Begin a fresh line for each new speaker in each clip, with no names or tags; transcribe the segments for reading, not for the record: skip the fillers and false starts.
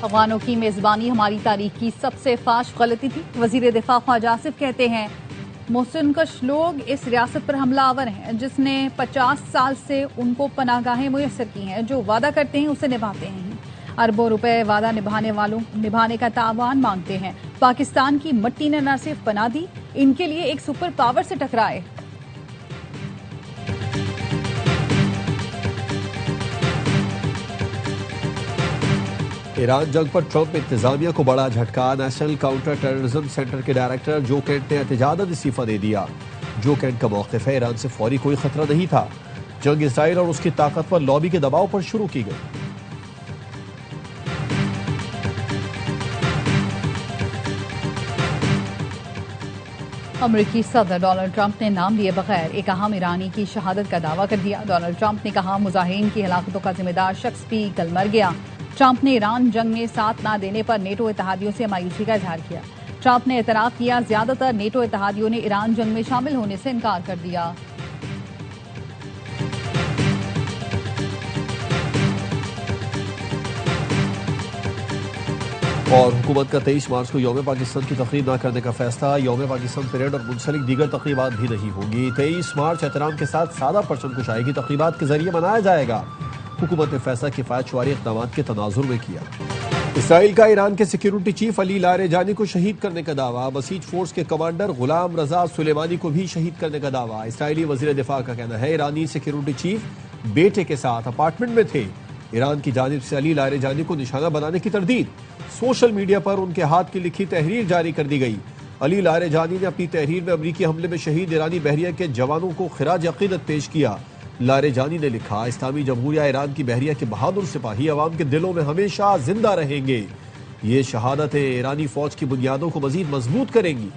अफगानों की मेजबानी हमारी तारीख की सबसे फाश गलती थी। वजीर दिफा ख्वाजा आसिफ कहते हैं मोहसिन कश लोग इस रियासत पर हमलावर हैं जिसने 50 साल से उनको पनाहगाहें मुयस्सर की हैं। जो वादा करते हैं उसे निभाते हैं। अरबों रुपए वादा निभाने का तावान मांगते हैं। पाकिस्तान की मट्टी ने न सिर्फ पनाह दी, इनके लिए एक सुपर पावर से टकराए।
ईरान जंग पर ट्रंप इंतजामिया को बड़ा झटका। नेशनल काउंटर टेररिज्म सेंटर के डायरेक्टर जो कैंट ने एहतजाजन इस्तीफा दे दिया। जो कैंट का मौक़िफ़ है ईरान से फौरी कोई खतरा नहीं था। जंग इसराइल और उसकी ताकतवर लॉबी के दबाव पर शुरू की गई।
अमरीकी सदर डोनाल्ड ट्रंप ने नाम लिए बगैर एक अहम ईरानी की शहादत का दावा कर दिया। डोनाल्ड ट्रंप ने कहा मुजाहिरीन की हलाकतों का जिम्मेदार शख्स भी कल मर गया। ट्रंप ने ईरान जंग में साथ न देने पर नेटो इत्तेहादियों से मायूसी का इजहार किया। ट्रंप ने एतराफ किया ज्यादातर नेटो इत्तेहादियों ने ईरान जंग में शामिल होने से इनकार कर दिया।
और हुकूमत का 23 मार्च को यौम पाकिस्तान की तकरीब न करने का फैसला। यौम पाकिस्तान परेड और मुंसलिक दीगर तकरीबात भी नहीं होगी। 23 मार्च एहतराम के साथ सादा परचम कुशाई की तकरीबात के जरिए मनाया जाएगा। हुकूमत ने फैसला किफायत शुमारी इक़दाम के तनाजुर में किया। इसराइल का ईरान के सिक्योरिटी चीफ अली लारेजानी को शहीद करने का दावा। बसीज फोर्स के कमांडर गुलाम रजा सुलेमानी को भी शहीद करने का दावा। इसराइली वजीर दिफा का कहना है ईरानी सिक्योरिटी चीफ बेटे के साथ अपार्टमेंट में थे। ईरान की जानिब से अली लारेजानी को निशाना बनाने की तरदीद। सोशल मीडिया पर उनके हाथ की लिखी तहरीर जारी कर दी गई। अली लारेजानी ने अपनी तहरीर में अमरीकी हमले में शहीद ईरानी बहरिया के जवानों को खिराज अकीदत पेश किया। लारेजानी ने लिखा इस्लामी जमहूरिया ईरान की बहरिया के बहादुर सिपाही अवाम के दिलों में हमेशा जिंदा रहेंगे। ये शहादतें ईरानी फौज की बुनियादों को मजीद मजबूत करेंगी।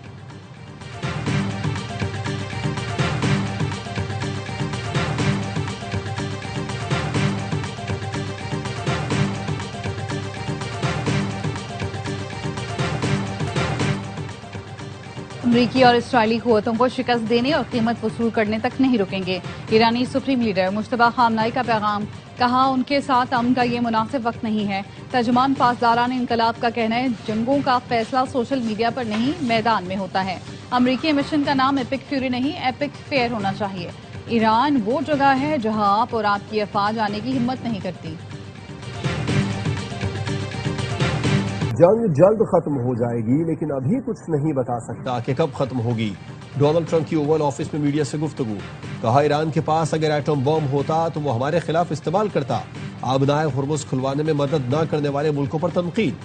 अमरीकी और इसराइली कुव्वतों को शिकस्त देने और कीमत वसूल करने तक नहीं रुकेंगे। ईरानी सुप्रीम लीडर मुश्तबा खामनाई का पैगाम। कहा उनके साथ अमन का ये मुनासिब वक्त नहीं है। तर्जुमान पासदारान इनकलाब का कहना है जंगों का फैसला सोशल मीडिया पर नहीं मैदान में होता है। अमरीकी मिशन का नाम एपिक फ्यूरी नहीं एपिक फेयर होना चाहिए। ईरान वो जगह है जहां आप और आपकी अफवाज आने की हिम्मत नहीं करती।
जंग जल्द खत्म हो जाएगी लेकिन अभी कुछ नहीं बता सकता कि कब खत्म होगी। डोनाल्ड ट्रंप की ओवल ऑफिस में मीडिया से गुफ्तगू। कहा ईरान के पास अगर एटम बम होता तो वो हमारे खिलाफ इस्तेमाल करता। आबनाए हुर्मुज़ खुलवाने में मदद न करने वाले मुल्कों पर तनकीद।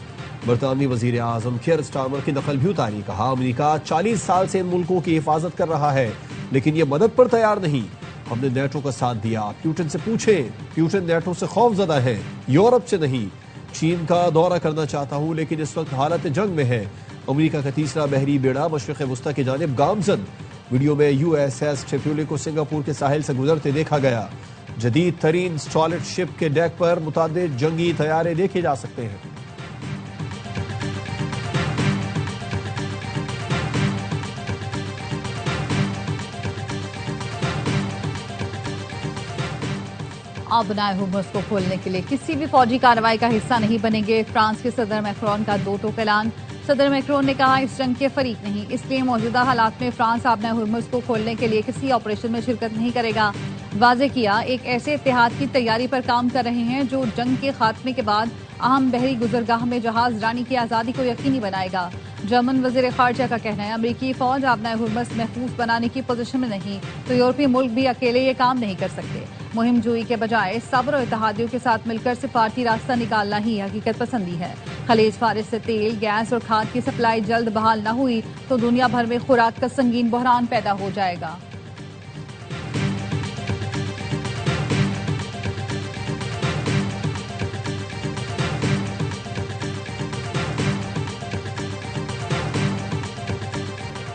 बरतानवी वजीर आजम कियर स्टारमर की नकल भी उतारी। कहा अमरीका 40 साल से इन मुल्कों की हिफाजत कर रहा है लेकिन ये मदद पर तैयार नहीं। हमने नेटो का साथ दिया। प्यूटिन से पूछे, प्यूटिन नेटो से खौफजदा है, यूरोप से नहीं। चीन का दौरा करना चाहता हूं लेकिन इस वक्त हालत जंग में है। अमेरिका का तीसरा बहरी बेड़ा मशरिक़ वुस्ता की जानिब गामजन। वीडियो में यूएसएस ट्रिपोली को सिंगापुर के साहिल से गुजरते देखा गया। जदीद तरीन स्टॉलेट शिप के डेक पर मुतादिद जंगी तैयारे देखे जा सकते हैं।
आबनाए हुर्मुज़ को खोलने के लिए किसी भी फौजी कार्रवाई का हिस्सा नहीं बनेंगे। फ्रांस के सदर मैक्रोन का दो टोक ऐलान। सदर मैक्रोन ने कहा इस जंग के फरीक नहीं, इसलिए मौजूदा हालात में फ्रांस आबनाए हुर्मुज़ को खोलने के लिए किसी ऑपरेशन में शिरकत नहीं करेगा। वाजे किया एक ऐसे इत्तेहाद की तैयारी पर काम कर रहे हैं जो जंग के खात्मे के बाद अहम बहरी गुजरगाह में जहाज रानी की आज़ादी को यकीनी बनाएगा। जर्मन वजीर खारजा का कहना है अमरीकी फौज आबनाए हुर्मुज़ महफूज बनाने की पोजीशन में नहीं तो यूरोपीय मुल्क भी अकेले ये काम नहीं कर सकते। मुहिम जोई के बजाय सब्र और इत्तेहादियों के साथ मिलकर सिफारती रास्ता निकालना ही हकीकत पसंदी है। खलीज फारिस से तेल, गैस और खाद की सप्लाई जल्द बहाल न हुई तो दुनिया भर में खुराक का संगीन बहरान पैदा हो जाएगा।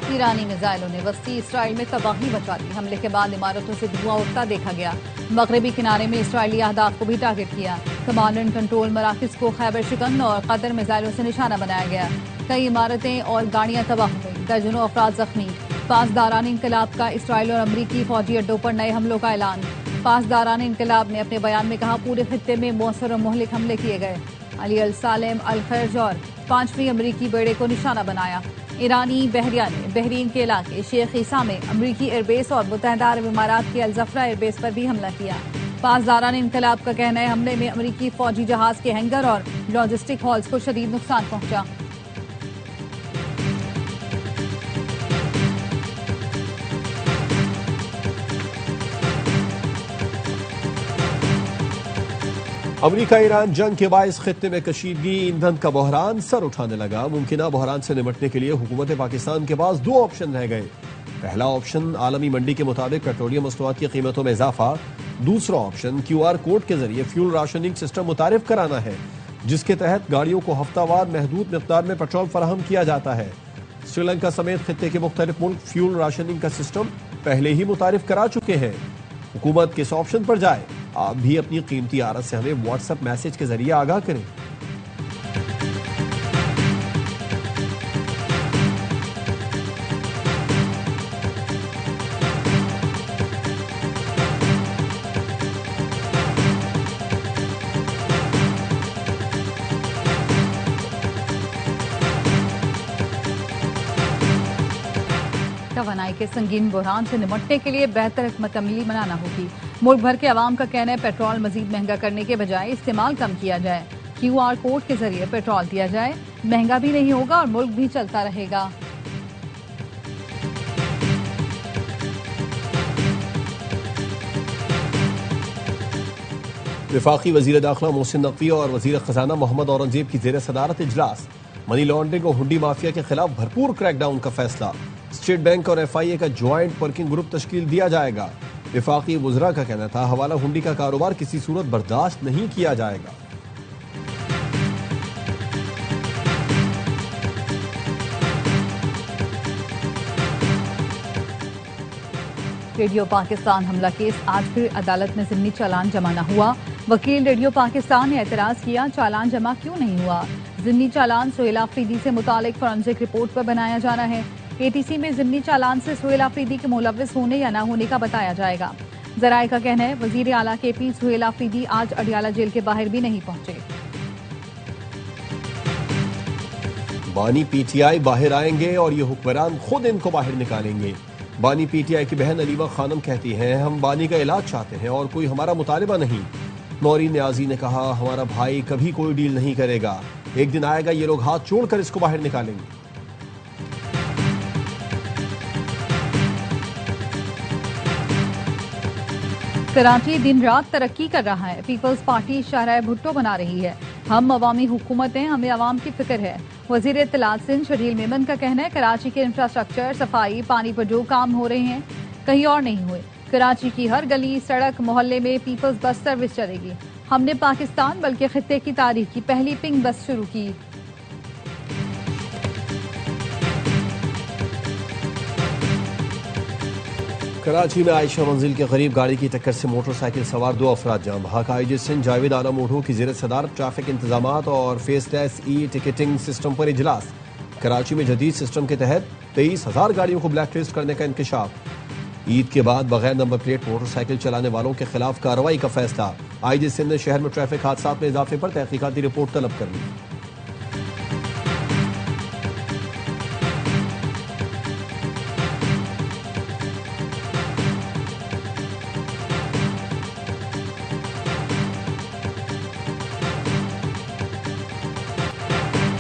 ईरानी मिसाइलों ने वस्ती इसराइल में तबाही मचा दी। हमले के बाद इमारतों से धुआं उठता देखा गया। मगरबी किनारे में इसराइली अहदाफ को भी टारगेट किया। कमांड एंड कंट्रोल मराकज को खैबर शिकन और कदर मिसाइलों से निशाना बनाया गया। कई इमारतें और गाड़ियां तबाह हो गई। दर्जनों अफराद जख्मी। पासदारान इनकलाब का इसराइल और अमरीकी फौजी अड्डों पर नए हमलों का ऐलान। पासदारान इनकलाब ने अपने बयान में कहा पूरे खित्ते में मौसर और मोहलिक हमले किए गए। अली अल सालेम अल खर्ज और 5वीं अमरीकी बेड़े को निशाना बनाया। ईरानी बहरिया ने बहरीन के इलाके शेख ईसा में अमरीकी एयरबेस और मुत्तहदा अरब इमारात के अलजफरा एयरबेस पर भी हमला किया। पासदारान इनकलाब का कहना है हमले में अमरीकी फौजी जहाज के हैंगर और लॉजिस्टिक हॉल्स को शदीद नुकसान पहुंचा।
अमरीका ईरान जंग के बायस खित्ते में कशीदगी, ईंधन का बहरान सर उठाने लगा। मुमकिना बहरान से निपटने के लिए हुकूमत पाकिस्तान के पास दो ऑप्शन रह गए। पहला ऑप्शन आलमी मंडी के मुताबिक पेट्रोलियम मसनूआत की कीमतों में इजाफा। दूसरा ऑप्शन QR कोड के जरिए फ्यूल राशनिंग सिस्टम मुतारिफ कराना है, जिसके तहत गाड़ियों को हफ्तावार महदूद मिकदार में पेट्रोल फराहम किया जाता है। श्रीलंका समेत खित्ते के मुख्तलिफ मुल्क फ्यूल राशनिंग का सिस्टम पहले ही मुतारिफ करा चुके हैं। हुकूमत किस ऑप्शन पर जाए, आप भी अपनी कीमती आरत से हमें व्हाट्सएप मैसेज के जरिए आगाह करें।
तवानाई के संगीन बहरान से निपटने के लिए बेहतर हिकमत अमली बनाना होगी। मुल्क भर के अवाम का कहना है पेट्रोल मजीद महंगा करने के बजाय इस्तेमाल कम किया जाए। QR कोड के जरिए पेट्रोल दिया जाए, महंगा भी नहीं होगा और मुल्क भी चलता रहेगा।
वफाकी वजीर दाखिला मोहसिन नकवी और वजीर खजाना मोहम्मद औरंगजेब की जेर सदारत इजलास। मनी लॉन्ड्रिंग और हुंडी माफिया के खिलाफ भरपूर क्रैकडाउन का फैसला। स्टेट बैंक और FIA का ज्वाइंट वर्किंग ग्रुप तश्कील दिया जाएगा। वफाकी वज़रा का कहना था हवाला हुंडी का कारोबार किसी सूरत बर्दाश्त नहीं किया जाएगा।
रेडियो पाकिस्तान हमला केस आज फिर अदालत में ज़िम्नी चालान जमा न हुआ। वकील रेडियो पाकिस्तान ने एतराज किया चालान जमा क्यों नहीं हुआ। ज़िम्नी चालान सुहेल आफरीदी से मुतालिक फॉरेंसिक रिपोर्ट पर बनाया जाना है। ATC में ज़िम्नी चालान से सुहेल आफरीदी के मुलव्विस होने या न होने का बताया जाएगा। जराए का कहना है वजीर आला KP सुहेल आफरीदी आज अडियाला जेल के बाहर भी नहीं पहुंचे।
बानी PTI बाहर आएंगे और ये हुक्मरान खुद इनको बाहर निकालेंगे। बानी PTI की बहन अलीमा खानम कहती हैं हम बानी का इलाज चाहते हैं और कोई हमारा मुतालिबा नहीं। नौरीन न्याजी ने कहा हमारा भाई कभी कोई डील नहीं करेगा, एक दिन आएगा ये लोग हाथ जोड़कर इसको बाहर निकालेंगे।
कराची दिन रात तरक्की कर रहा है। पीपल्स पार्टी शाहराह भुट्टो बना रही है। हम अवामी हुकूमत हैं, हमें अवाम की फिक्र है। वजीर इत्तलात सिंध शरील मेमन का कहना है कराची के इंफ्रास्ट्रक्चर, सफाई, पानी पर जो काम हो रहे हैं कहीं और नहीं हुए। कराची की हर गली, सड़क, मोहल्ले में पीपल्स बस सर्विस चलेगी। हमने पाकिस्तान बल्कि खित्ते की तारीख की पहली पिंक बस शुरू की।
कराची में आयशा मंजिल के करीब गाड़ी की टक्कर से मोटरसाइकिल सवार 2 अफराद जाम। हक IG सिंध जावेद आलम ओढ़ो की ज़ेर सदारत ट्रैफिक इंतजामात और फेसलेस टिकटिंग सिस्टम पर इजलास। कराची में जदीद सिस्टम के तहत 23,000 गाड़ियों को ब्लैक लिस्ट करने का इंकशाफ। ईद के बाद बगैर नंबर प्लेट मोटरसाइकिल चलाने वालों के खिलाफ कार्रवाई का फैसला। IG सिंध ने शहर में ट्रैफिक हादसा में इजाफे पर तहकीकाती रिपोर्ट तलब कर ली।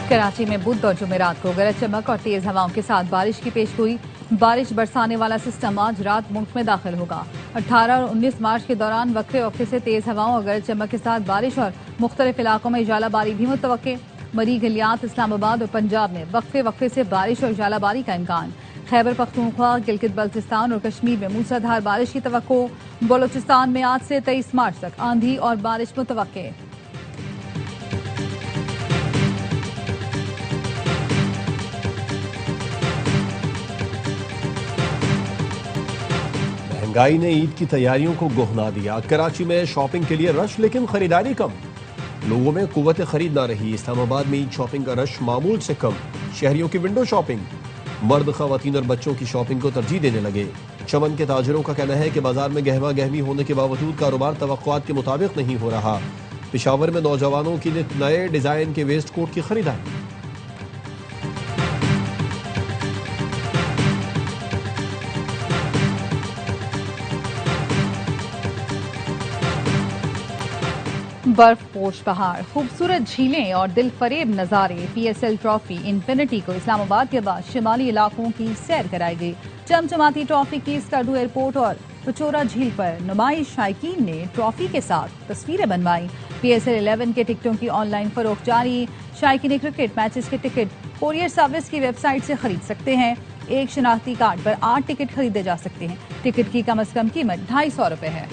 कराची में बुध और जुमेरात को गरज चमक और तेज हवाओं के साथ बारिश की पेशगोई। बारिश बरसाने वाला सिस्टम आज रात मुल्क में दाखिल होगा। 18 और 19 मार्च के दौरान वक्फे वक्फे से तेज हवाओं और गरज चमक के साथ बारिश और मुख्तलिफ इलाकों में जालाबारी भी मुतवक्के। मरी गलियात, इस्लामाबाद और पंजाब में वक्फे वक्फे से बारिश और जालाबारी का इम्कान। खैबर पख्तूनख्वा, गिलगित बल्तिस्तान और कश्मीर में मूसलाधार बारिश की तवक्को। बलोचिस्तान में आज से 23 मार्च तक आंधी और बारिश मुतवक्के।
महंगाई ने ईद की तैयारियों को गोहना दिया। कराची में शॉपिंग के लिए रश लेकिन खरीदारी कम। लोगों में कुव्वत खरीद ना रही। इस्लामाबाद में ईद शॉपिंग का रश मामूल से कम। शहरियों की विंडो शॉपिंग। मर्द, खवातीन और बच्चों की शॉपिंग को तरजीह देने लगे। चमन के ताजरों का कहना है कि बाजार में गहमा गहमी होने के बावजूद कारोबार तवक्कुआत के मुताबिक नहीं हो रहा। पेशावर में नौजवानों की नए डिजाइन के वेस्ट कोट की खरीदारी।
बर्फपोश पहाड़, खूबसूरत झीलें और दिल फरेब नज़ारे। पीएसएल ट्रॉफी इन्फिनिटी को इस्लामाबाद के बाद शिमाली इलाकों की सैर कराई गई। चमचमाती ट्रॉफी की स्कर्दू एयरपोर्ट और पचोरा झील पर नुमाइश शायकीन ने ट्रॉफी के साथ तस्वीरें बनवाई। पीएसएल 11 के टिकटों की ऑनलाइन फरोख्त जारी। शायकीन क्रिकेट मैचेस के टिकट कोरियर सर्विस की वेबसाइट से खरीद सकते हैं। एक शनाख्ती कार्ड पर 8 टिकट खरीदे जा सकते हैं। टिकट की कम से कम कीमत 250 रुपए है।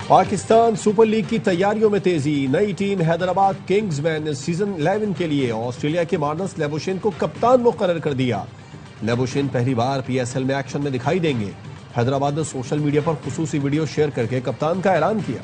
पाकिस्तान सुपर लीग की तैयारियों में तेजी। नई टीम हैदराबाद किंग्समैन ने सीजन 11 के लिए ऑस्ट्रेलिया के मार्नस लेबुशेन को कप्तान मुकर्रर कर दिया। लेबुशेन पहली बार पीएसएल में एक्शन में दिखाई देंगे। हैदराबाद ने सोशल मीडिया पर खुसूसी वीडियो शेयर करके कप्तान का ऐलान किया।